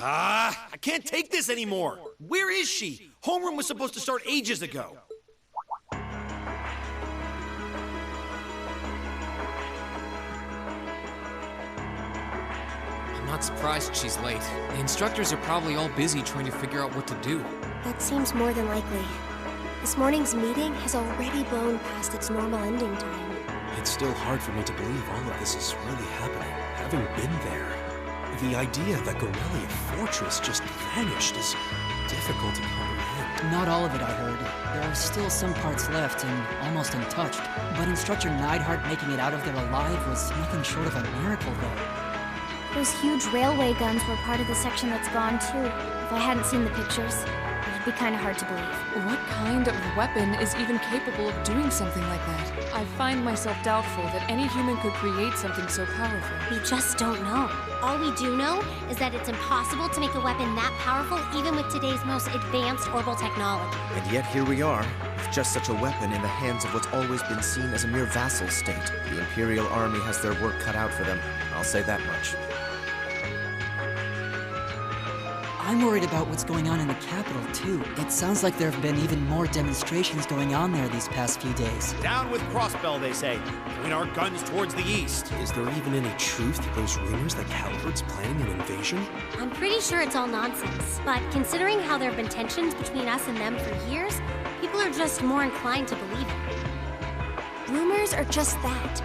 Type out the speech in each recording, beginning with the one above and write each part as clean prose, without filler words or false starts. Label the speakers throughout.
Speaker 1: I can't take this anymore. Where is she? Homeroom was supposed to start ages ago.
Speaker 2: I'm not surprised she's late. The instructors are probably all busy trying to figure out what to do.
Speaker 3: That seems more than likely. This morning's meeting has already blown past its normal ending time.
Speaker 4: It's still hard for me to believe all of this is really happening, having been there. The idea that Gorelia Fortress just vanished is difficult to comprehend.
Speaker 5: Not all of it, I heard. There are still some parts left and almost untouched. But Instructor Neidhart making it out of there alive was nothing short of a miracle, though.
Speaker 6: Those huge railway guns were part of the section that's gone, too. If I hadn't seen the pictures, it'd be kind of hard to believe.
Speaker 7: What kind of weapon is even capable of doing something like that? I find myself doubtful that any human could create something so powerful.
Speaker 3: We just don't know.
Speaker 8: All we do know is that it's impossible to make a weapon that powerful even with today's most advanced orbital technology.
Speaker 9: And yet here we are, with just such a weapon in the hands of what's always been seen as a mere vassal state. The Imperial Army has their work cut out for them, I'll say that much.
Speaker 5: I'm worried about what's going on in the capital, too. It sounds like there have been even more demonstrations going on there these past few days.
Speaker 1: Down with Crossbell, they say. Point our guns towards the east.
Speaker 4: Is there even any truth to those rumors that Calvard's planning an invasion?
Speaker 8: I'm pretty sure it's all nonsense, but considering how there have been tensions between us and them for years, people are just more inclined to believe it.
Speaker 3: Rumors are just that.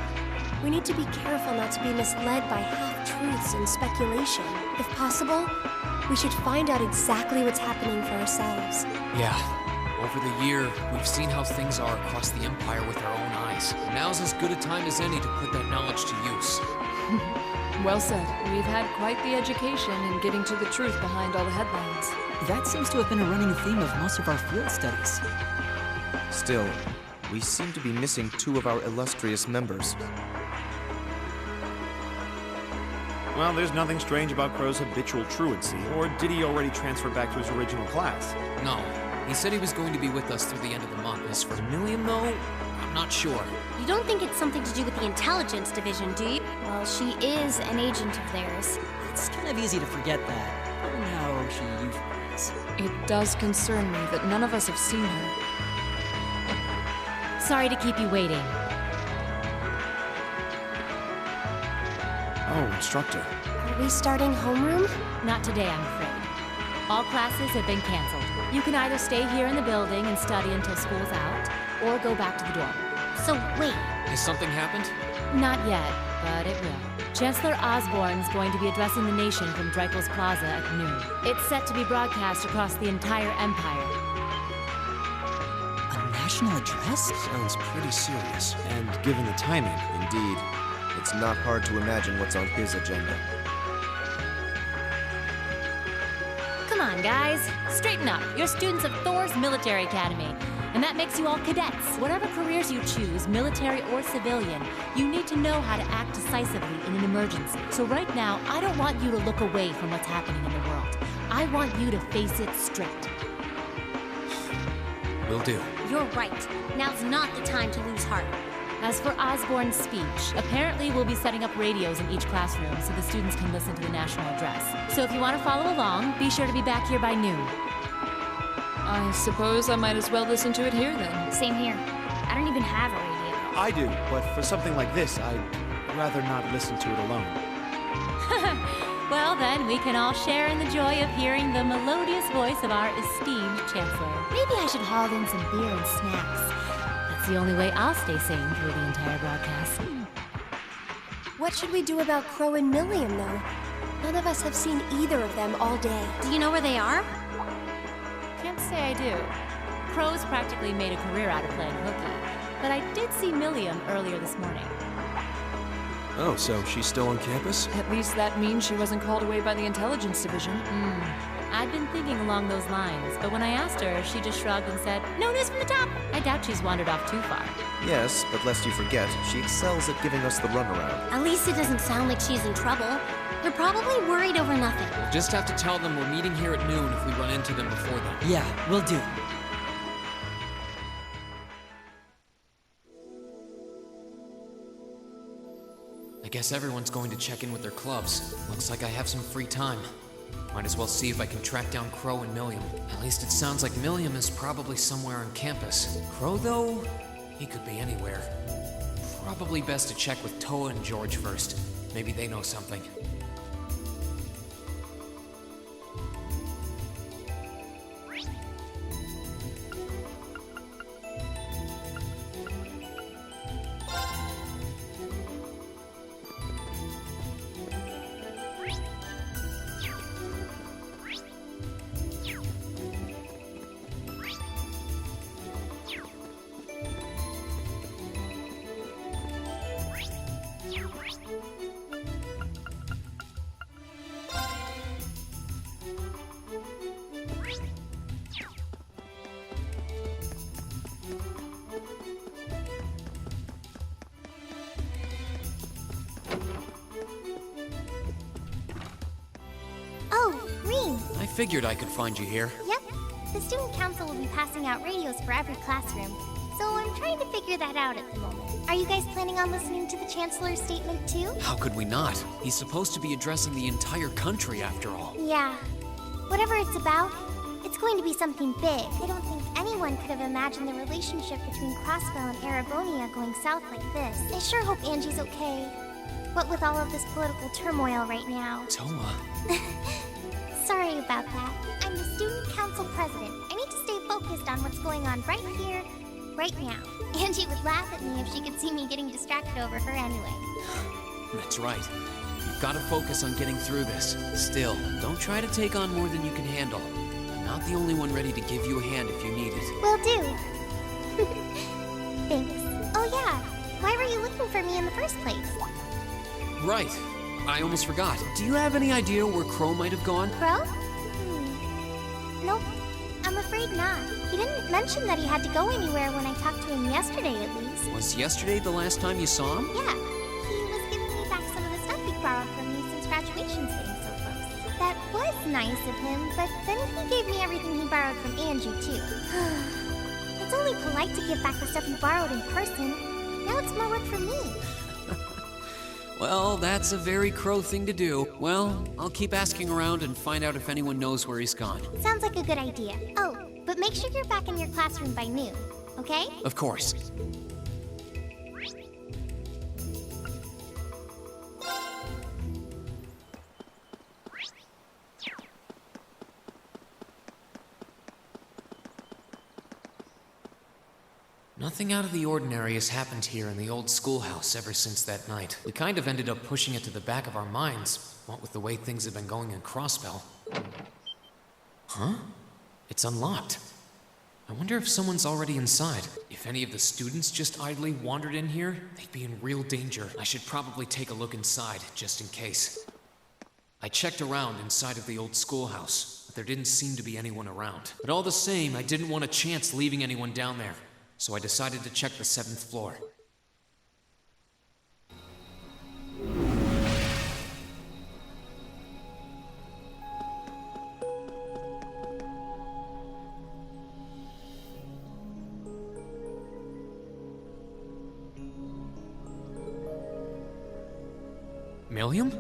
Speaker 3: We need to be careful not to be misled by half-truths and speculation. If possible, we should find out exactly what's happening for ourselves.
Speaker 2: Yeah. Over the year, we've seen how things are across the Empire with our own eyes. Now's as good a time as any to put that knowledge to use.
Speaker 7: Well said. We've had quite the education in getting to the truth behind all the headlines.
Speaker 5: That seems to have been a running theme of most of our field studies.
Speaker 9: Still, we seem to be missing two of our illustrious members.
Speaker 1: Well, there's nothing strange about Crow's habitual truancy, or did he already transfer back to his original class?
Speaker 2: No. He said he was going to be with us through the end of the month. As for Milliam, though, I'm not sure.
Speaker 8: You don't think it's something to do with the intelligence division, do you?
Speaker 6: Well, she is an agent of theirs.
Speaker 5: It's kind of easy to forget that, given how she usually is.
Speaker 7: It does concern me that none of us have seen her.
Speaker 10: Sorry to keep you waiting.
Speaker 4: Oh, Instructor.
Speaker 3: Are we starting homeroom?
Speaker 10: Not today, I'm afraid. All classes have been canceled. You can either stay here in the building and study until school's out, or go back to the dorm.
Speaker 8: So wait,
Speaker 2: Has something happened?
Speaker 10: Not yet, but it will. Chancellor Osborne's going to be addressing the nation from Dreikel's Plaza at noon. It's set to be broadcast across the entire Empire.
Speaker 5: A national address?
Speaker 4: Sounds pretty serious.
Speaker 1: And given the timing,
Speaker 9: Indeed, it's not hard to imagine what's on his agenda.
Speaker 10: Come on, guys. Straighten up. You're students of Thor's Military Academy. And that makes you all cadets. Whatever careers you choose, military or civilian, you need to know how to act decisively in an emergency. So right now, I don't want you to look away from what's happening in the world. I want you to face it straight.
Speaker 2: Will do.
Speaker 8: you're right. Now's not the time to lose heart.
Speaker 10: As for Osborne's speech, apparently we'll be setting up radios in each classroom so the students can listen to the national address. So if you want to follow along, be sure to be back here by noon.
Speaker 7: I suppose I might as well listen to it here then.
Speaker 6: Same here. I don't even have a radio.
Speaker 1: I do, but for something like this, I'd rather not listen to it alone.
Speaker 10: Well then, we can all share in the joy of hearing the melodious voice of our esteemed Chancellor. Maybe I should haul in some beer and snacks. That's the only way I'll stay sane through the entire broadcast.
Speaker 3: What should we do about Crow and Milliam, though? None of us have seen either of them all day.
Speaker 8: Do you know where they are?
Speaker 10: Can't say I do. Crow's practically made a career out of playing hooky, but I did see Milliam earlier this morning.
Speaker 4: Oh, so she's still on campus?
Speaker 7: At least that means she wasn't called away by the intelligence division.
Speaker 10: I'd been thinking along those lines, but when I asked her, she just shrugged and said, "No news from the top." I doubt she's wandered off too far.
Speaker 9: Yes, but lest you forget, she excels at giving us the runaround.
Speaker 8: At least it doesn't sound like she's in trouble. They're probably worried over nothing.
Speaker 2: We'll just have to tell them we're meeting here at noon if we run into them before then.
Speaker 5: Yeah, will do.
Speaker 2: I guess everyone's going to check in with their clubs. Looks like I have some free time. Might as well see if I can track down Crow and Milliam. At least it sounds like Milliam is probably somewhere on campus. Crow, though, he could be anywhere. Probably best to check with Toa and George first. Maybe they know something. I figured I could find you here.
Speaker 6: Yep. The student council will be passing out radios for every classroom, so I'm trying to figure that out at the moment. Are you guys planning on listening to the Chancellor's statement too?
Speaker 2: How could we not? He's supposed to be addressing the entire country after all.
Speaker 6: Yeah. Whatever it's about, it's going to be something big. I don't think anyone could have imagined the relationship between Crossbell and Arabonia going south like this. I sure hope Angie's okay. What with all of this political turmoil right now.
Speaker 2: Toa.
Speaker 6: Sorry about that. I'm the student council president. I need to stay focused on what's going on right here, right now. Angie would laugh at me if she could see me getting distracted over her anyway.
Speaker 2: That's right. You've got to focus on getting through this. Still, don't try to take on more than you can handle. I'm not the only one ready to give you a hand if you need it.
Speaker 6: Will do. Thanks. Oh yeah, why were you looking for me in the first place?
Speaker 2: Right. I almost forgot. Do you have any idea where Crow might have gone?
Speaker 6: Crow? Nope. I'm afraid not. He didn't mention that he had to go anywhere when I talked to him yesterday, at least.
Speaker 2: Was yesterday the last time you saw him?
Speaker 6: Yeah. He was giving me back some of the stuff he borrowed from me since graduation's getting so close. That was nice of him, but then he gave me everything he borrowed from Angie, too. It's only polite to give back the stuff you borrowed in person. Now it's more work for me.
Speaker 2: Well, that's a very Crow thing to do. Well, I'll keep asking around and find out if anyone knows where he's gone.
Speaker 6: Sounds like a good idea. Oh, but make sure you're back in your classroom by noon, okay?
Speaker 2: Of course. Nothing out of the ordinary has happened here in the old schoolhouse ever since that night. We kind of ended up pushing it to the back of our minds, what with the way things have been going in Crossbell. Huh? It's unlocked. I wonder if someone's already inside. If any of the students just idly wandered in here, they'd be in real danger. I should probably take a look inside, just in case. I checked around inside of the old schoolhouse, but there didn't seem to be anyone around. But all the same, I didn't want a chance leaving anyone down there. So I decided to check the 7th floor. Milliam?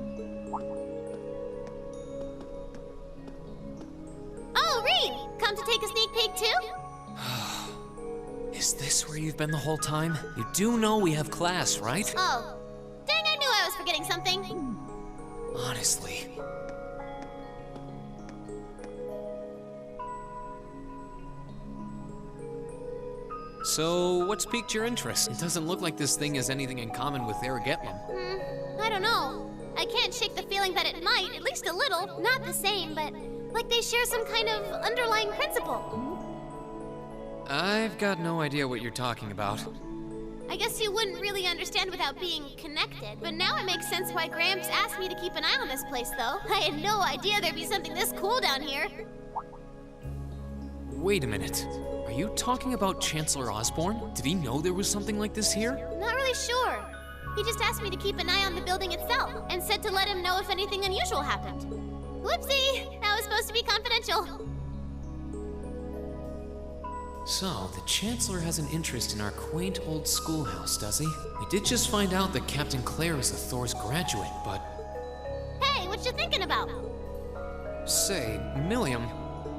Speaker 6: Oh, Reed! Come to take a sneak peek too?
Speaker 2: Is this where you've been the whole time? You do know we have class, right?
Speaker 6: Oh, dang, I knew I was forgetting something.
Speaker 2: Honestly. So, what's piqued your interest? It doesn't look like this thing has anything in common with Aragetlam.
Speaker 6: I don't know. I can't shake the feeling that it might, at least a little. Not the same, but like they share some kind of underlying principle.
Speaker 2: I've got no idea what you're talking about.
Speaker 6: I guess you wouldn't really understand without being connected. But now it makes sense why Gramps asked me to keep an eye on this place, though. I had no idea there'd be something this cool down here.
Speaker 2: Wait a minute. Are you talking about Chancellor Osborne? Did he know there was something like this here?
Speaker 6: Not really sure. He just asked me to keep an eye on the building itself, and said to let him know if anything unusual happened. Whoopsie! That was supposed to be confidential.
Speaker 2: So, the Chancellor has an interest in our quaint old schoolhouse, does he? We did just find out that Captain Claire is a Thor's graduate, but...
Speaker 6: Hey, what you thinking about?
Speaker 2: Say, Milliam,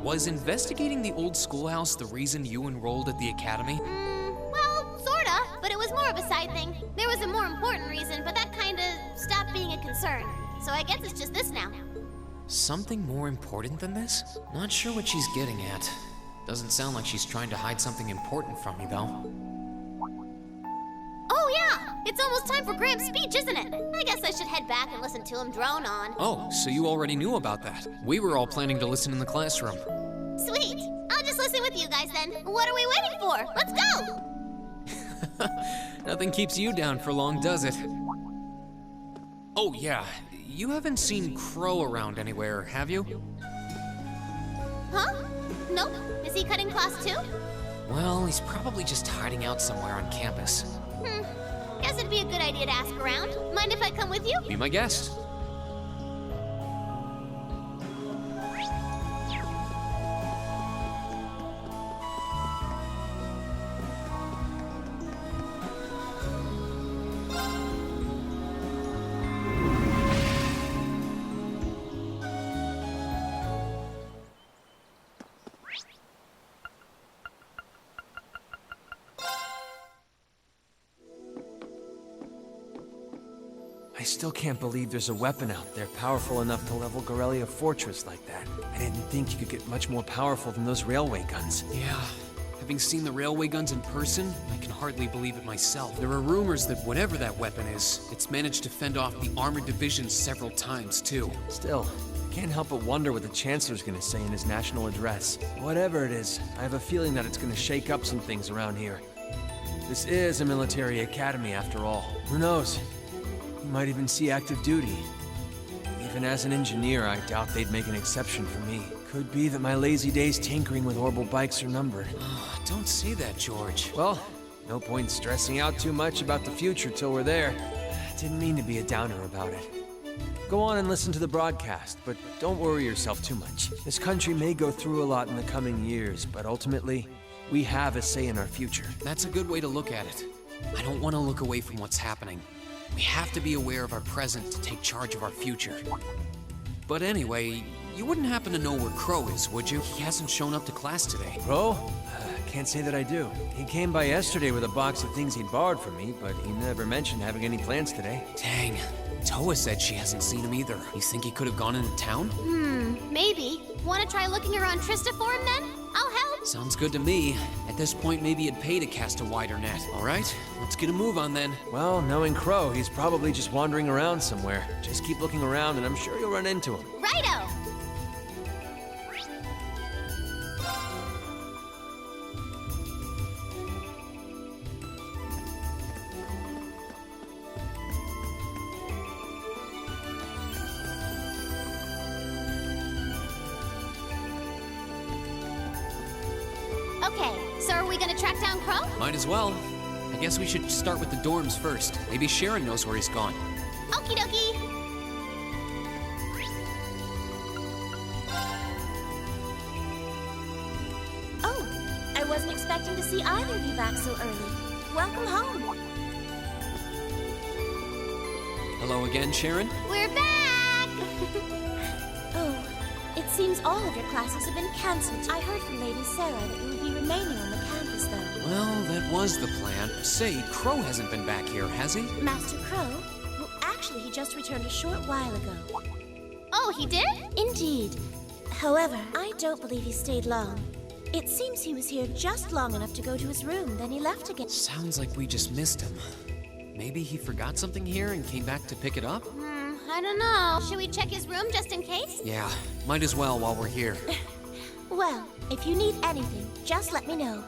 Speaker 2: was investigating the old schoolhouse the reason you enrolled at the academy?
Speaker 6: Well, sorta, but it was more of a side thing. There was a more important reason, but that kinda stopped being a concern. So I guess it's just this now.
Speaker 2: Something more important than this? Not sure what she's getting at. Doesn't sound like she's trying to hide something important from me, though.
Speaker 6: Oh yeah! It's almost time for Graham's speech, isn't it? I guess I should head back and listen to him drone on.
Speaker 2: Oh, so you already knew about that. We were all planning to listen in the classroom.
Speaker 6: Sweet! I'll just listen with you guys then. What are we waiting for? Let's go!
Speaker 2: Nothing keeps you down for long, does it? Oh yeah, you haven't seen Crow around anywhere, have you?
Speaker 6: Huh? Nope. Is he cutting class too?
Speaker 2: Well, he's probably just hiding out somewhere on campus.
Speaker 6: Guess it'd be a good idea to ask around. Mind if I come with you?
Speaker 2: Be my guest.
Speaker 4: I still can't believe there's a weapon out there powerful enough to level Gorelia Fortress like that. I didn't think you could get much more powerful than those railway guns.
Speaker 2: Yeah, having seen the railway guns in person, I can hardly believe it myself. There are rumors that whatever that weapon is, it's managed to fend off the armored divisions several times, too.
Speaker 4: Still, I can't help but wonder what the Chancellor's gonna say in his national address. Whatever it is, I have a feeling that it's gonna shake up some things around here. This is a military academy after all. Who knows? You might even see active duty. Even as an engineer, I doubt they'd make an exception for me. Could be that my lazy days tinkering with orbital bikes are numbered.
Speaker 2: Oh, don't say that, George.
Speaker 4: Well, no point stressing out too much about the future till we're there. Didn't mean to be a downer about it. Go on and listen to the broadcast, but don't worry yourself too much. This country may go through a lot in the coming years, but ultimately, we have a say in our future.
Speaker 2: That's a good way to look at it. I don't want to look away from what's happening. We have to be aware of our present to take charge of our future. But anyway, you wouldn't happen to know where Crow is, would you? He hasn't shown up to class today.
Speaker 4: Crow? Can't say that I do. He came by yesterday with a box of things he'd borrowed from me, but he never mentioned having any plans today.
Speaker 2: Dang. Toa said she hasn't seen him either. You think he could have gone into town?
Speaker 6: Maybe. Want to try looking around Trista for him then? I'll help.
Speaker 2: Sounds good to me. At this point, maybe it'd pay to cast a wider net. All right, let's get a move on then.
Speaker 4: Well, knowing Crow, he's probably just wandering around somewhere. Just keep looking around and I'm sure you'll run into him.
Speaker 6: Righto! Okay, so are we gonna track down Crow?
Speaker 2: Might as well. I guess we should start with the dorms first. Maybe Sharon knows where he's gone.
Speaker 6: Okie dokie!
Speaker 11: Oh, I wasn't expecting to see either of you back so early. Welcome home.
Speaker 2: Hello again, Sharon?
Speaker 6: We're back!
Speaker 11: Oh, it seems all of your classes have been cancelled. I heard from Lady Sarah that you would be remaining on the campus, though.
Speaker 2: Well, that was the plan. Say, Crow hasn't been back here, has he?
Speaker 11: Master Crow? Well, actually, he just returned a short while ago.
Speaker 6: Oh, he did?
Speaker 11: Indeed. However, I don't believe he stayed long. It seems he was here just long enough to go to his room, then he left again.
Speaker 2: Sounds like we just missed him. Maybe he forgot something here and came back to pick it up?
Speaker 6: I don't know. Should we check his room just in case?
Speaker 2: Yeah, might as well while we're here.
Speaker 11: Well, if you need anything, just let me know.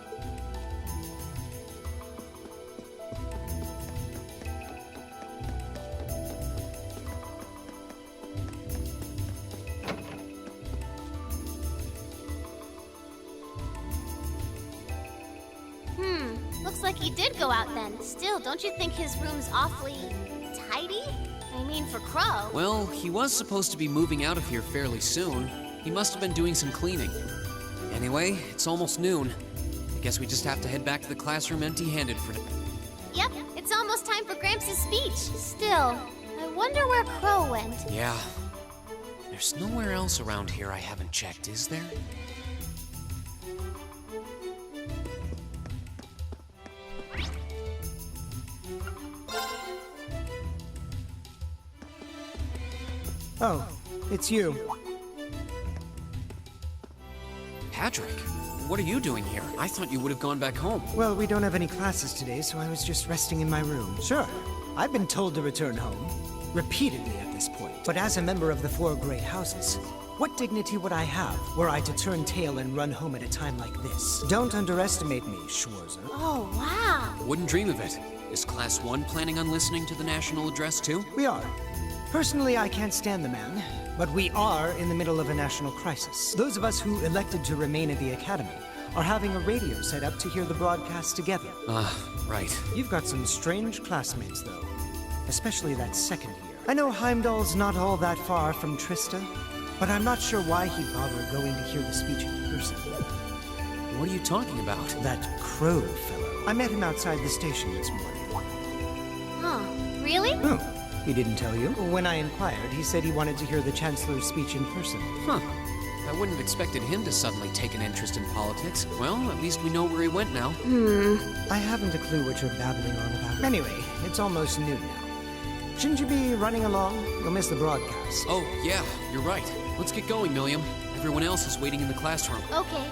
Speaker 6: Looks like he did go out then. Still, don't you think his room's awfully tidy? I mean, for Crow.
Speaker 2: Well, he was supposed to be moving out of here fairly soon. He must have been doing some cleaning. Anyway, it's almost noon. I guess we just have to head back to the classroom empty-handed for now.
Speaker 6: Yep, it's almost time for Gramps' speech. Still, I wonder where Crow went.
Speaker 2: Yeah. I There's nowhere else around here I haven't checked, is there?
Speaker 12: Oh, it's you.
Speaker 2: Patrick, what are you doing here? I thought you would have gone back home.
Speaker 12: Well, we don't have any classes today, so I was just resting in my room. Sure, I've been told to return home, repeatedly at this point. But as a member of the Four Great Houses, what dignity would I have were I to turn tail and run home at a time like this? Don't underestimate me, Schwarzer.
Speaker 6: Oh, wow.
Speaker 2: Wouldn't dream of it. Is Class 1 planning on listening to the national address too?
Speaker 12: We are. Personally, I can't stand the man, but we are in the middle of a national crisis. Those of us who elected to remain at the Academy are having a radio set up to hear the broadcast together.
Speaker 2: Right.
Speaker 12: You've got some strange classmates, though. Especially that second year. I know Heimdall's not all that far from Trista, but I'm not sure why he'd bother going to hear the speech in person.
Speaker 2: What are you talking about?
Speaker 12: That Crow fellow. I met him outside the station this morning.
Speaker 6: Huh. Really?
Speaker 12: Oh, he didn't tell you? When I inquired, he said he wanted to hear the Chancellor's speech in person.
Speaker 2: Huh. I wouldn't have expected him to suddenly take an interest in politics. Well, at least we know where he went now.
Speaker 12: I haven't a clue what you're babbling on about. Anyway, it's almost noon now. Shouldn't you be running along? You'll miss the broadcast.
Speaker 2: Oh, yeah, you're right. Let's get going, Milliam. Everyone else is waiting in the classroom.
Speaker 6: Okay.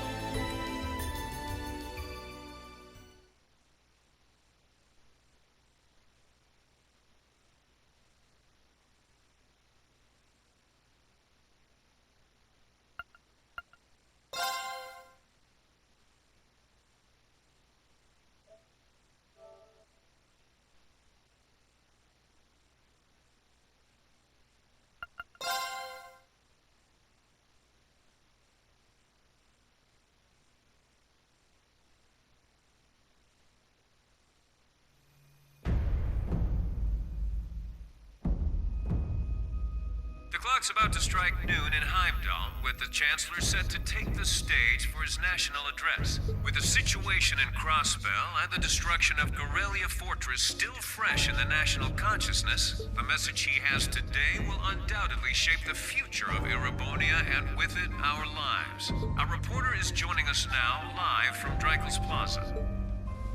Speaker 13: The clock's about to strike noon in Heimdall, with the Chancellor set to take the stage for his national address. With the situation in Crossbell and the destruction of Gorelia Fortress still fresh in the national consciousness, the message he has today will undoubtedly shape the future of Erebonia and with it, our lives. Our reporter is joining us now live from Dreikel's Plaza.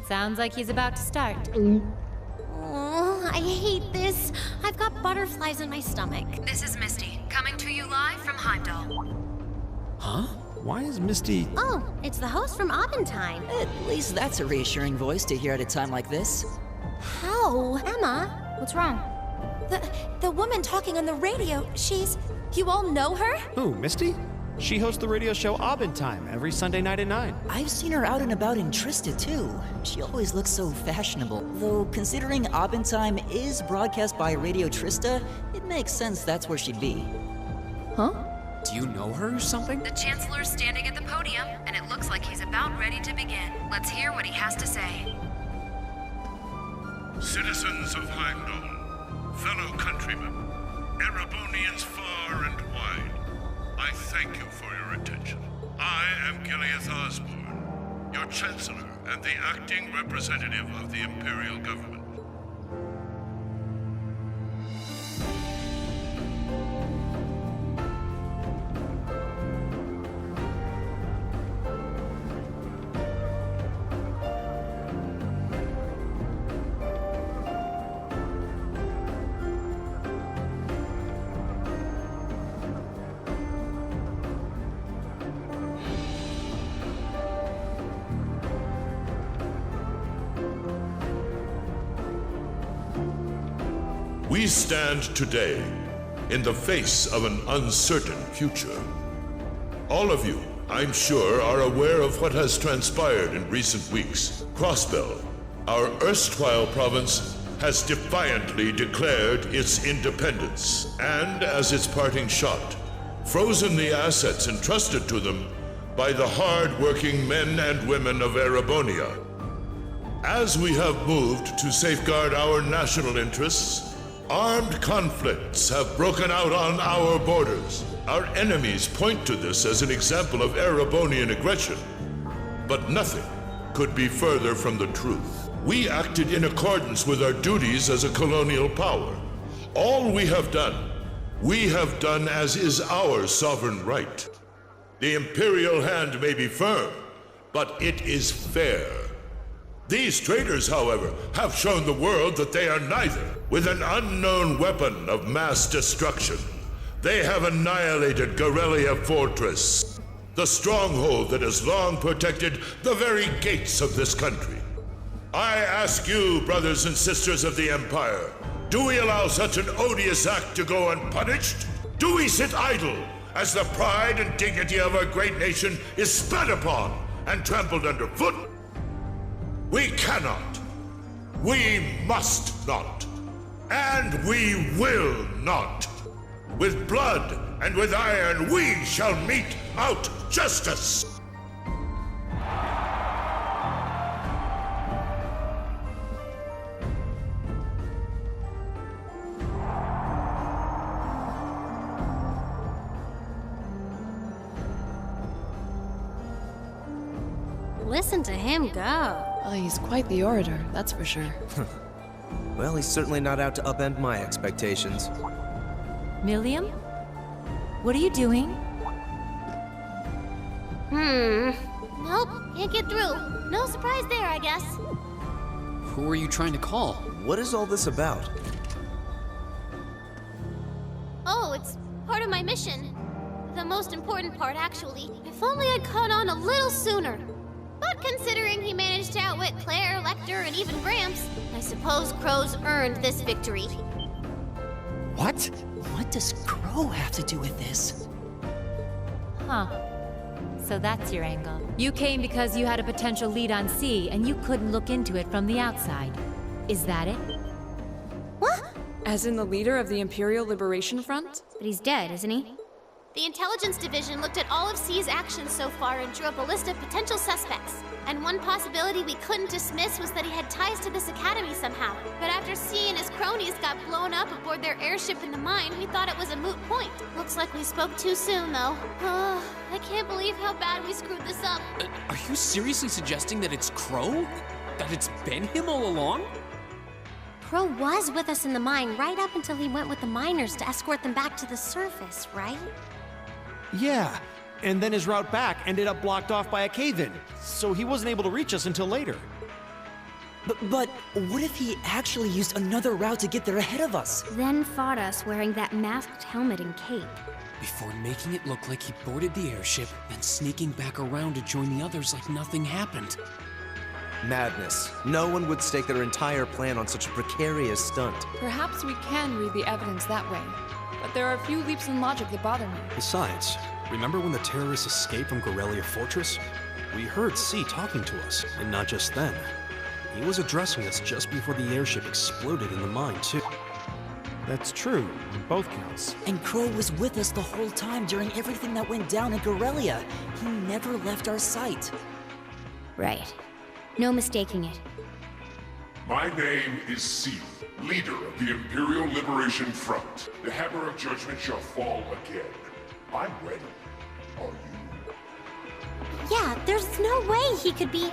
Speaker 10: Sounds like he's about to start.
Speaker 8: Oh, I hate this. I've got butterflies in my stomach.
Speaker 14: This is Misty, coming to you live from Heimdall.
Speaker 1: Huh? Why is Misty...
Speaker 8: Oh, it's the host from Abendheim.
Speaker 5: At least that's a reassuring voice to hear at a time like this.
Speaker 11: How?
Speaker 8: Emma, what's wrong?
Speaker 11: The woman talking on the radio, she's... You all know her?
Speaker 1: Who, Misty? She hosts the radio show Abendheim every Sunday night at 9.
Speaker 5: I've seen her out and about in Trista, too. She always looks so fashionable. Though, considering Abendheim is broadcast by Radio Trista, it makes sense that's where she'd be.
Speaker 2: Huh? Do you know her or something?
Speaker 14: The Chancellor's standing at the podium, and it looks like he's about ready to begin. Let's hear what he has to say.
Speaker 15: Citizens of Heimdall, fellow countrymen, Erebonians far and wide, I thank you for your attention. I am Gileath Osborne, your Chancellor and the acting representative of the Imperial Government. We stand today in the face of an uncertain future. All of you, I'm sure, are aware of what has transpired in recent weeks. Crossbell, our erstwhile province, has defiantly declared its independence, and as its parting shot, frozen the assets entrusted to them by the hard-working men and women of Erebonia. As we have moved to safeguard our national interests, armed conflicts have broken out on our borders. Our enemies point to this as an example of Erebonian aggression. But nothing could be further from the truth. We acted in accordance with our duties as a colonial power. All we have done We have done as is our sovereign right. The Imperial hand may be firm, but it is fair. These traitors, however, have shown the world that they are neither. With an unknown weapon of mass destruction, they have annihilated Gorelia Fortress, the stronghold that has long protected the very gates of this country. I ask you, brothers and sisters of the Empire, do we allow such an odious act to go unpunished? Do we sit idle as the pride and dignity of our great nation is spat upon and trampled underfoot? We cannot. We must not. And we will not. With blood and with iron we shall mete out justice.
Speaker 8: Listen to him go.
Speaker 7: He's quite the orator, that's for sure.
Speaker 9: Well, he's certainly not out to upend my expectations.
Speaker 10: Milliam? What are you doing?
Speaker 6: Nope, can't get through. No surprise there, I guess.
Speaker 2: Who are you trying to call?
Speaker 9: What is all this about?
Speaker 6: Oh, it's part of my mission. The most important part, actually. If only I'd caught on a little sooner. But considering he managed to outwit Claire, Lecter, and even Gramps, I suppose Crow's earned this victory.
Speaker 5: What? What does Crow have to do with this?
Speaker 10: Huh. So that's your angle. You came because you had a potential lead on C, and you couldn't look into it from the outside. Is that it?
Speaker 6: What?
Speaker 7: As in the leader of the Imperial Liberation Front?
Speaker 6: But he's dead, isn't he? The Intelligence Division looked at all of C's actions so far and drew up a list of potential suspects. And one possibility we couldn't dismiss was that he had ties to this academy somehow. But after C and his cronies got blown up aboard their airship in the mine, we thought it was a moot point. Looks like we spoke too soon, though. I can't believe how bad we screwed this up.
Speaker 2: Are you seriously suggesting that it's Crow? That it's been him all along?
Speaker 8: Crow was with us in the mine right up until he went with the miners to escort them back to the surface, right?
Speaker 1: Yeah, and then his route back ended up blocked off by a cave-in, so he wasn't able to reach us until later.
Speaker 5: But what if he actually used another route to get there ahead of us?
Speaker 3: Then fought us wearing that masked helmet and cape.
Speaker 2: Before making it look like he boarded the airship and sneaking back around to join the others like nothing happened.
Speaker 9: Madness. No one would stake their entire plan on such a precarious stunt.
Speaker 7: Perhaps we can read the evidence that way, but there are a few leaps in logic that bother me.
Speaker 16: Besides, remember when the terrorists escaped from Gorelia Fortress? We heard C talking to us, and not just then. He was addressing us just before the airship exploded in the mine, too.
Speaker 1: That's true, on both counts.
Speaker 5: And Crow was with us the whole time during everything that went down in Gorelia. He never left our sight.
Speaker 3: Right. No mistaking it.
Speaker 17: My name is C, leader of the Imperial Liberation Front. The hammer of judgment shall fall again. I'm ready. Are you?
Speaker 8: Yeah, there's no way he could be...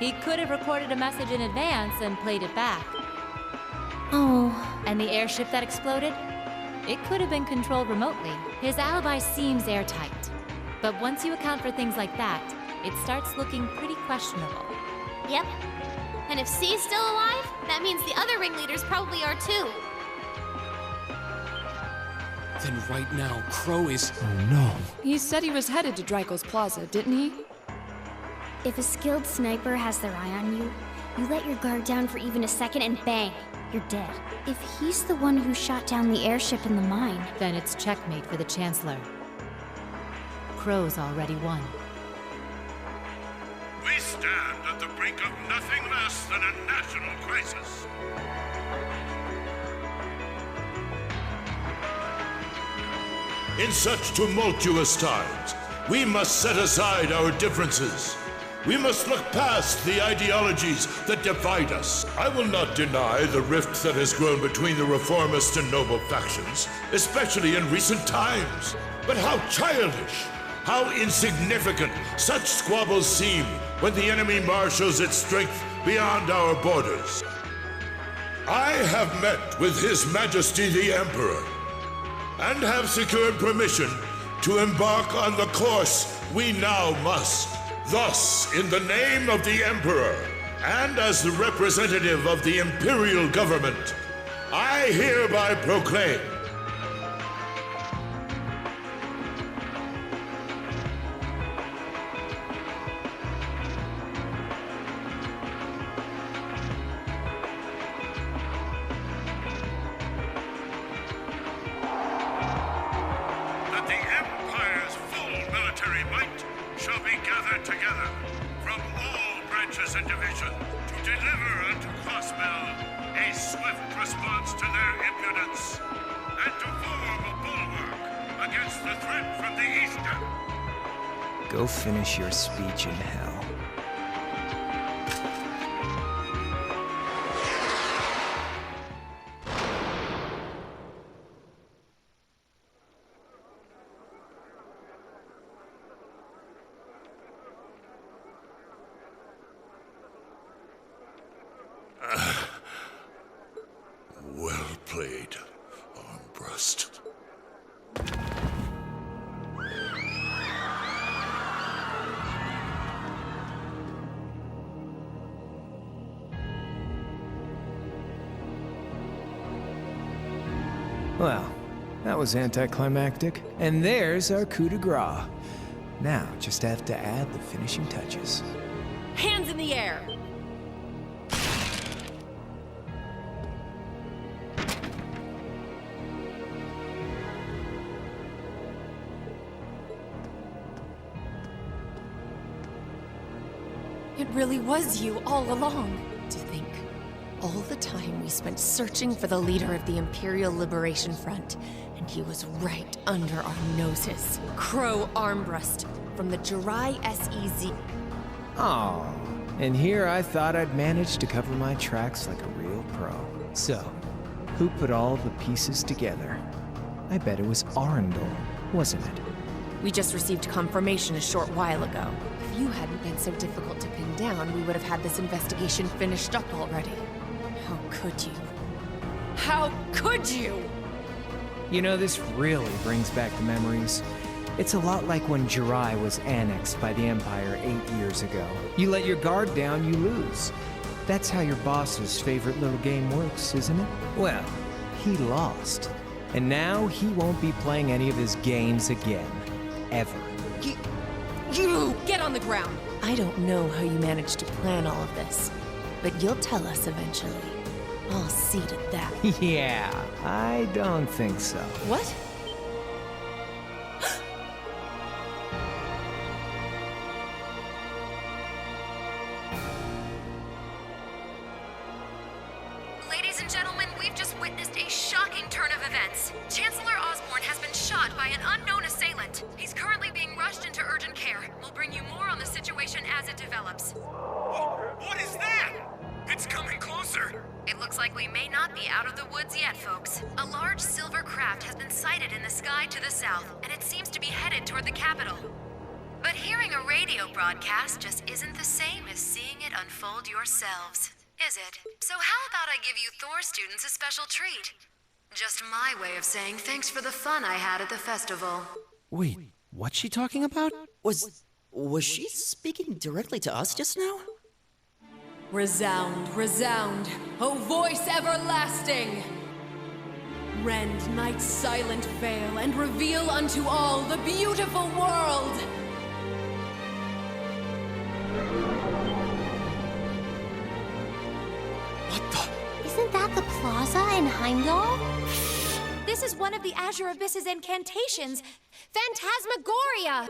Speaker 10: He could have recorded a message in advance and played it back.
Speaker 8: Oh.
Speaker 10: And the airship that exploded? It could have been controlled remotely. His alibi seems airtight. But once you account for things like that, it starts looking pretty questionable.
Speaker 6: Yep. And if C's still alive, that means the other ringleaders probably are too.
Speaker 2: Then right now, Crow is...
Speaker 1: Oh no.
Speaker 7: He said he was headed to Draco's Plaza, didn't he?
Speaker 3: If a skilled sniper has their eye on you, you let your guard down for even a second and bang, you're dead. If he's the one who shot down the airship in the mine,
Speaker 10: then it's checkmate for the Chancellor. Crow's already won.
Speaker 15: We stand at the brink of nothing less than a national crisis. In such tumultuous times, we must set aside our differences. We must look past the ideologies that divide us. I will not deny the rift that has grown between the reformist and noble factions, especially in recent times. But how childish, how insignificant such squabbles seem when the enemy marshals its strength beyond our borders. I have met with His Majesty the Emperor, and have secured permission to embark on the course we now must. Thus, in the name of the Emperor, and as the representative of the Imperial Government, I hereby proclaim
Speaker 13: that the Empire's full military might shall be gathered together from all branches and divisions to deliver unto Crossbell a swift response to their impudence, and to form a bulwark against the threat from the eastern.
Speaker 18: Go finish your speech in hell.
Speaker 15: well played, Armbrust.
Speaker 18: Well, that was anticlimactic. And there's our coup de grace. Now, just have to add the finishing touches.
Speaker 10: Hands in the air!
Speaker 7: It really was you all along. To think, all the time we spent searching for the leader of the Imperial Liberation Front, and he was right under our noses. Crow Armbrust, from the Jirai SEZ.
Speaker 18: Oh, and here I thought I'd managed to cover my tracks like a real pro. So, who put all the pieces together? I bet it was Arundel, wasn't it?
Speaker 7: We just received confirmation a short while ago. If you hadn't been so difficult to pin down, we would have had this investigation finished up already. How could you? How could you?
Speaker 18: You know, this really brings back the memories. It's a lot like when Jirai was annexed by the Empire 8 years ago. You let your guard down, you lose. That's how your boss's favorite little game works, isn't it? Well, he lost. And now he won't be playing any of his games again. Ever.
Speaker 7: You! Get on the ground! I don't know how you managed to plan all of this, but you'll tell us eventually. I'll see to that.
Speaker 18: Yeah, I don't think so.
Speaker 7: What?
Speaker 14: Ladies and gentlemen, we've just witnessed a shocking turn of events. Chancellor Osborne has been shot by an unknown assailant. He's currently being rushed into urgent care. We'll bring you more on the situation as it develops.
Speaker 13: What is that? It's coming closer.
Speaker 14: It looks like we may not be out of the woods yet, folks. A large silver craft has been sighted in the sky to the south, and it seems to be headed toward the capital. But hearing a radio broadcast just isn't the same as seeing it unfold yourselves, is it? So how about I give you Thor students a special treat? Just my way of saying thanks for the fun I had at the festival.
Speaker 5: Wait, what's she talking about? Was she speaking directly to us just now?
Speaker 7: Resound, resound, O voice everlasting! Rend night's silent veil and reveal unto all the beautiful world!
Speaker 6: Isn't that the plaza in Heimdall? This is one of the Azure Abyss's incantations. Phantasmagoria!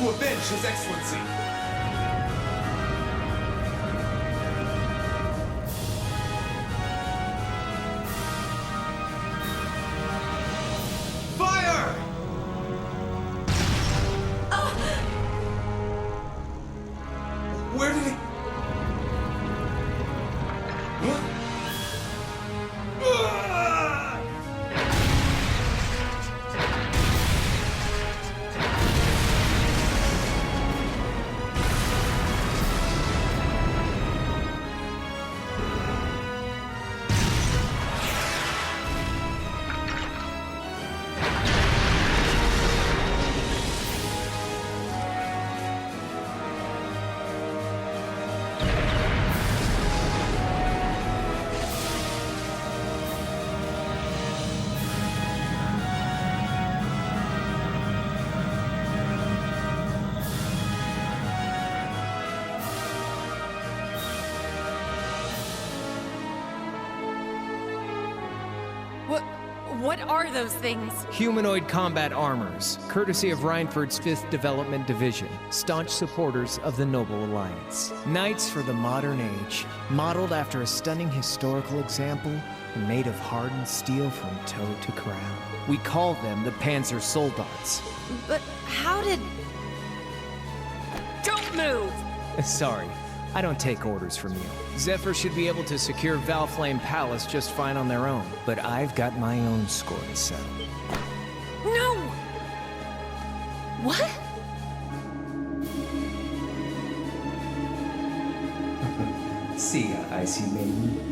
Speaker 19: to avenge His Excellency. Fire! Where did he...
Speaker 7: What are those things?
Speaker 18: Humanoid combat armors, courtesy of Reinford's 5th Development Division, staunch supporters of the Noble Alliance. Knights for the modern age, modeled after a stunning historical example and made of hardened steel from toe to crown. We call them the Panzer Soldats.
Speaker 7: But how did... Don't move!
Speaker 18: Sorry, I don't take orders from you. Zephyr should be able to secure Valflame Palace just fine on their own, but I've got my own score to settle.
Speaker 7: No! What?
Speaker 18: See ya, Icy Maiden.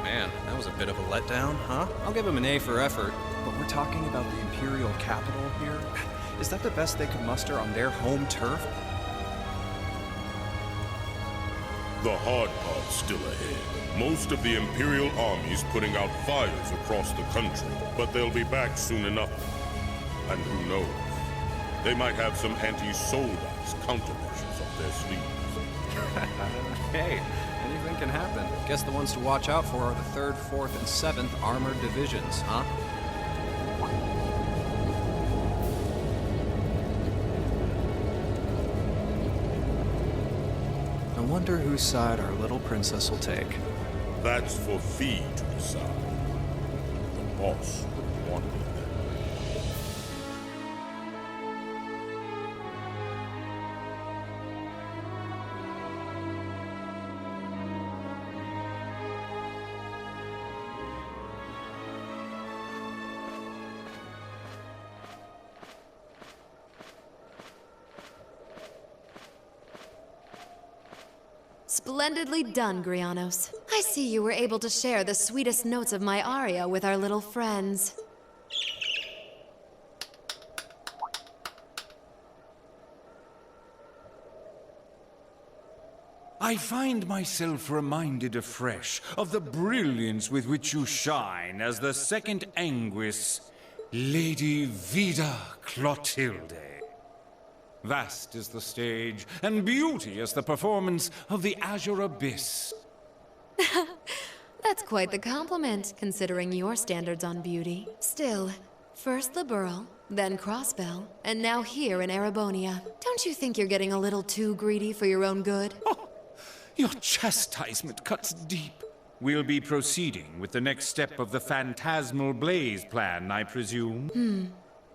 Speaker 16: Man, that was a bit of a letdown, huh? I'll give him an A for effort.
Speaker 20: But we're talking about the Imperial capital here? Is that the best they could muster on their home turf?
Speaker 15: The hard part's still ahead. Most of the Imperial army's putting out fires across the country, but they'll be back soon enough. And who knows? They might have some anti-Soldats countermeasures up their sleeves.
Speaker 16: Hey, anything can happen. Guess the ones to watch out for are the 3rd, 4th, and 7th Armored Divisions, huh?
Speaker 20: I wonder whose side our little princess will take.
Speaker 15: That's for Fee to decide. The boss wanted it.
Speaker 14: Splendidly done, Grianos. I see you were able to share the sweetest notes of my aria with our little friends.
Speaker 21: I find myself reminded afresh of the brilliance with which you shine as the second Anguis, Lady Vida Clotilde. Vast is the stage, and beauteous the performance of the Azure Abyss.
Speaker 14: That's quite the compliment, considering your standards on beauty. Still, first Liberl, then Crossbell, and now here in Erebonia. Don't you think you're getting a little too greedy for your own good?
Speaker 21: Oh, your chastisement cuts deep. We'll be proceeding with the next step of the Phantasmal Blaze plan, I presume?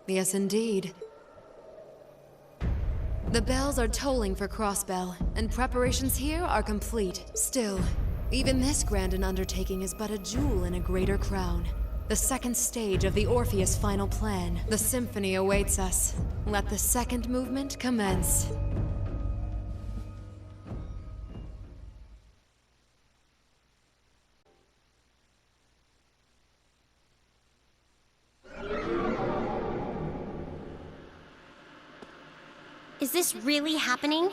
Speaker 14: Yes, indeed. The bells are tolling for Crossbell, and preparations here are complete. Still, even this grand an undertaking is but a jewel in a greater crown. The second stage of the Orpheus final plan. The symphony awaits us. Let the second movement commence.
Speaker 8: Is this really happening?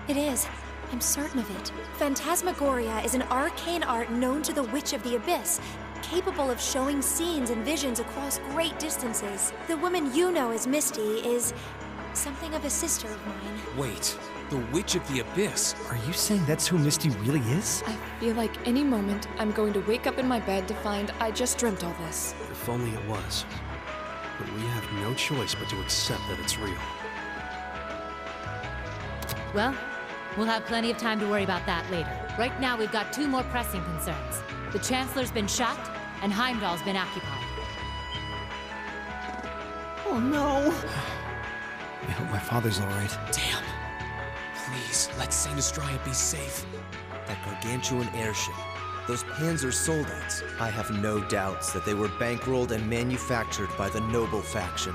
Speaker 3: It is. I'm certain of it. Phantasmagoria is an arcane art known to the Witch of the Abyss, capable of showing scenes and visions across great distances. The woman you know as Misty is something of a sister of mine.
Speaker 2: Wait, the Witch of the Abyss?
Speaker 18: Are you saying that's who Misty really is?
Speaker 4: I feel like any moment I'm going to wake up in my bed to find I just dreamt all this.
Speaker 16: If only it was. But we have no choice but to accept that it's real.
Speaker 10: Well, we'll have plenty of time to worry about that later. Right now, we've got two more pressing concerns. The Chancellor's been shot, and Heimdall's been occupied.
Speaker 18: Oh no! I hope my father's alright.
Speaker 2: Damn. Please, let Saint Astraea be safe.
Speaker 9: That gargantuan airship. Those Panzer soldats. I have no doubts that they were bankrolled and manufactured by the noble faction.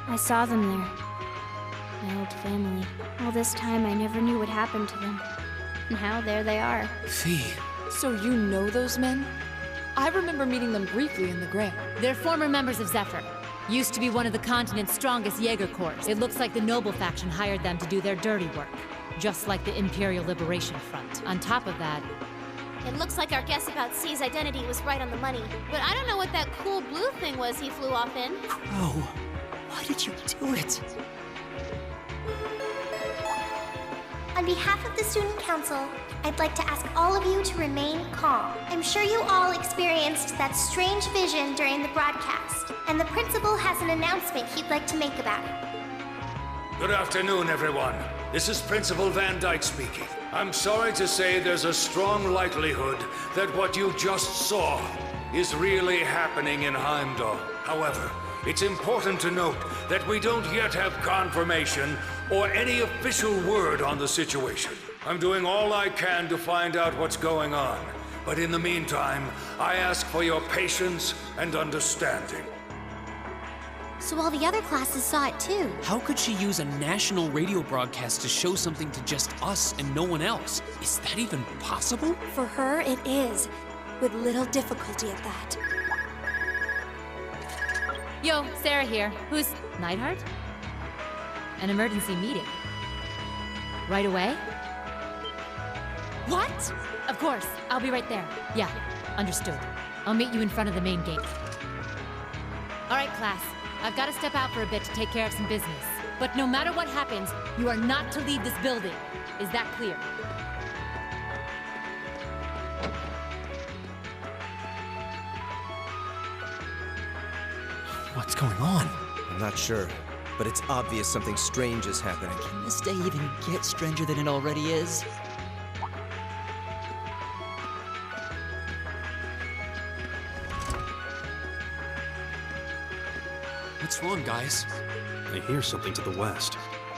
Speaker 11: I saw them there. My old family. All this time I never knew what happened to them. Now there they are.
Speaker 2: Fee.
Speaker 4: So you know those men? I remember meeting them briefly in the Grant.
Speaker 10: They're former members of Zephyr. Used to be one of the continent's strongest Jaeger Corps. It looks like the noble faction hired them to do their dirty work. Just like the Imperial Liberation Front. On top of that...
Speaker 11: It looks like our guess about C's identity was right on the money. But I don't know what that cool blue thing was he flew off in.
Speaker 18: Crow, why did you do it?
Speaker 6: On behalf of the Student Council, I'd like to ask all of you to remain calm. I'm sure you all experienced that strange vision during the broadcast, and the principal has an announcement he'd like to make about it.
Speaker 13: Good afternoon, everyone. This is Principal Van Dyke speaking. I'm sorry to say there's a strong likelihood that what you just saw is really happening in Heimdall. However, it's important to note that we don't yet have confirmation or any official word on the situation. I'm doing all I can to find out what's going on, but in the meantime, I ask for your patience and understanding.
Speaker 8: So all the other classes saw it too.
Speaker 2: How could she use a national radio broadcast to show something to just us and no one else? Is that even possible?
Speaker 3: For her, it is. With little difficulty at that.
Speaker 10: Yo, Sarah here. Who's... Neidhart? An emergency meeting. Right away? What? Of course. I'll be right there. Yeah, understood. I'll meet you in front of the main gate. All right, class. I've got to step out for a bit to take care of some business. But no matter what happens, you are not to leave this building. Is that clear?
Speaker 18: What's going on?
Speaker 9: I'm not sure, but it's obvious something strange is happening.
Speaker 5: Can this day even get stranger than it already is?
Speaker 2: What's wrong, guys?
Speaker 16: I hear something to the west,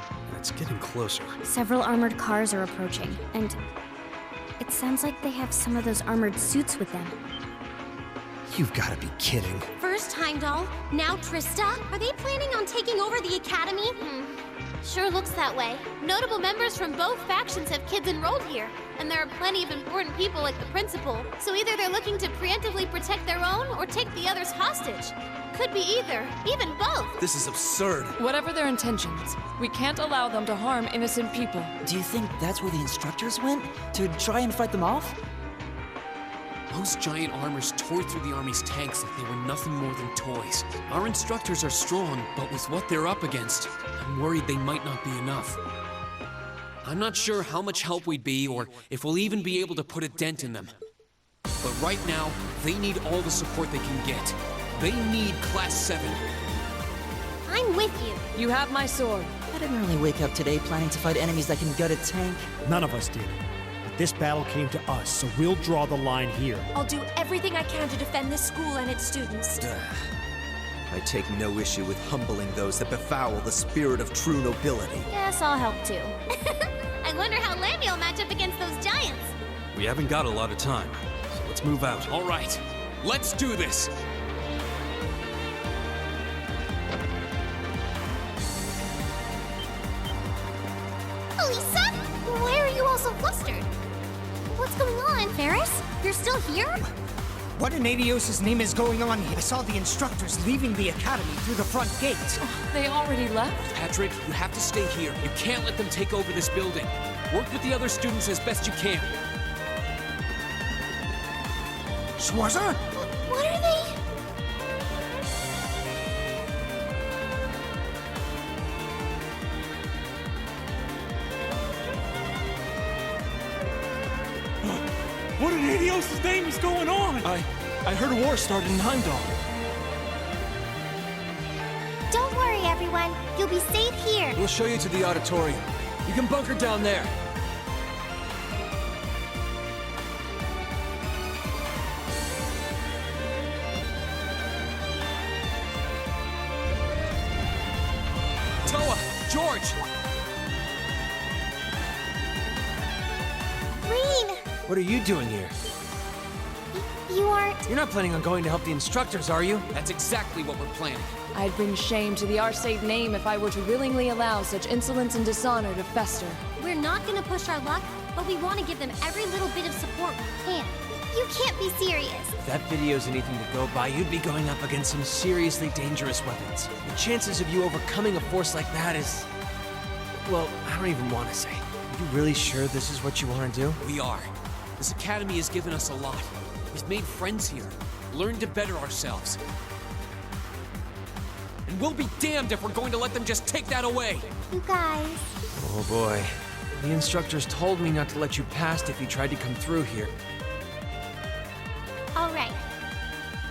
Speaker 16: and it's getting closer.
Speaker 11: Several armored cars are approaching, and it sounds like they have some of those armored suits with them.
Speaker 18: You've got to be kidding.
Speaker 8: First Heimdall, now Trista. Are they planning on taking over the academy?
Speaker 11: Sure looks that way. Notable members from both factions have kids enrolled here, and there are plenty of important people like the principal. So either they're looking to preemptively protect their own or take the others hostage. Could be either, even both.
Speaker 9: This is absurd.
Speaker 4: Whatever their intentions, we can't allow them to harm innocent people.
Speaker 5: Do you think that's where the instructors went? To try and fight them off?
Speaker 2: Those giant armors tore through the army's tanks like they were nothing more than toys. Our instructors are strong, but with what they're up against, I'm worried they might not be enough. I'm not sure how much help we'd be, or if we'll even be able to put a dent in them. But right now, they need all the support they can get. They need Class 7.
Speaker 8: I'm with you.
Speaker 4: You have my sword.
Speaker 5: I didn't really wake up today planning to fight enemies that can gut a tank.
Speaker 22: None of us did. But this battle came to us, so we'll draw the line here.
Speaker 3: I'll do everything I can to defend this school and its students.
Speaker 9: I take no issue with humbling those that befoul the spirit of true nobility.
Speaker 11: Guess I'll help too. I wonder how Lammy will match up against those giants.
Speaker 16: We haven't got a lot of time, so let's move out.
Speaker 2: All right, let's do this!
Speaker 11: Lisa? Why are you all so flustered? What's going on?
Speaker 8: Ferris, you're still here?
Speaker 12: What in Adios' name is going on here? I saw the instructors leaving the academy through the front gate.
Speaker 4: They already left?
Speaker 2: Patrick, you have to stay here. You can't let them take over this building.
Speaker 1: Work with the other students as best you can.
Speaker 19: Schwarzer?
Speaker 6: What are they?
Speaker 1: What in Helios' name is going on?
Speaker 16: I heard a war started in Heimdall.
Speaker 6: Don't worry, everyone. You'll be safe here.
Speaker 1: We'll show you to the auditorium. You can bunker down there. Toa! George!
Speaker 6: Green!
Speaker 17: What are you doing here?
Speaker 6: You aren't...
Speaker 17: You're not planning on going to help the instructors, are you?
Speaker 1: That's exactly what we're planning.
Speaker 4: I'd bring shame to the Arcade name if I were to willingly allow such insolence and dishonor to fester.
Speaker 8: We're not gonna push our luck, but we want to give them every little bit of support we can.
Speaker 6: You can't be serious.
Speaker 17: If that video's anything to go by, you'd be going up against some seriously dangerous weapons. The chances of you overcoming a force like that is... well, I don't even want to say. Are you really sure this is what you want to do?
Speaker 1: We are. This academy has given us a lot. We've made friends here, learned to better ourselves. And we'll be damned if we're going to let them just take that away!
Speaker 6: You guys...
Speaker 17: Oh boy. The instructors told me not to let you past if you tried to come through here.
Speaker 6: All right.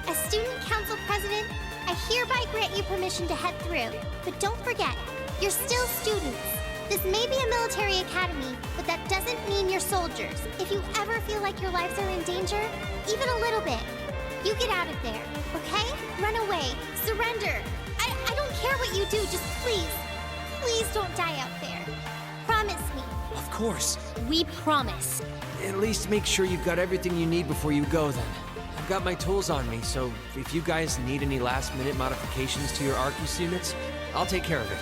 Speaker 6: As Student Council President, I hereby grant you permission to head through. But don't forget, you're still students. This may be a military academy, but that doesn't mean you're soldiers. If you ever feel like your lives are in danger, even a little bit, you get out of there, okay? Run away. Surrender. I don't care what you do, just please don't die out there. Promise me.
Speaker 1: Of course.
Speaker 8: We promise.
Speaker 17: At least make sure you've got everything you need before you go then. I've got my tools on me, so if you guys need any last-minute modifications to your Arcus units, I'll take care of it.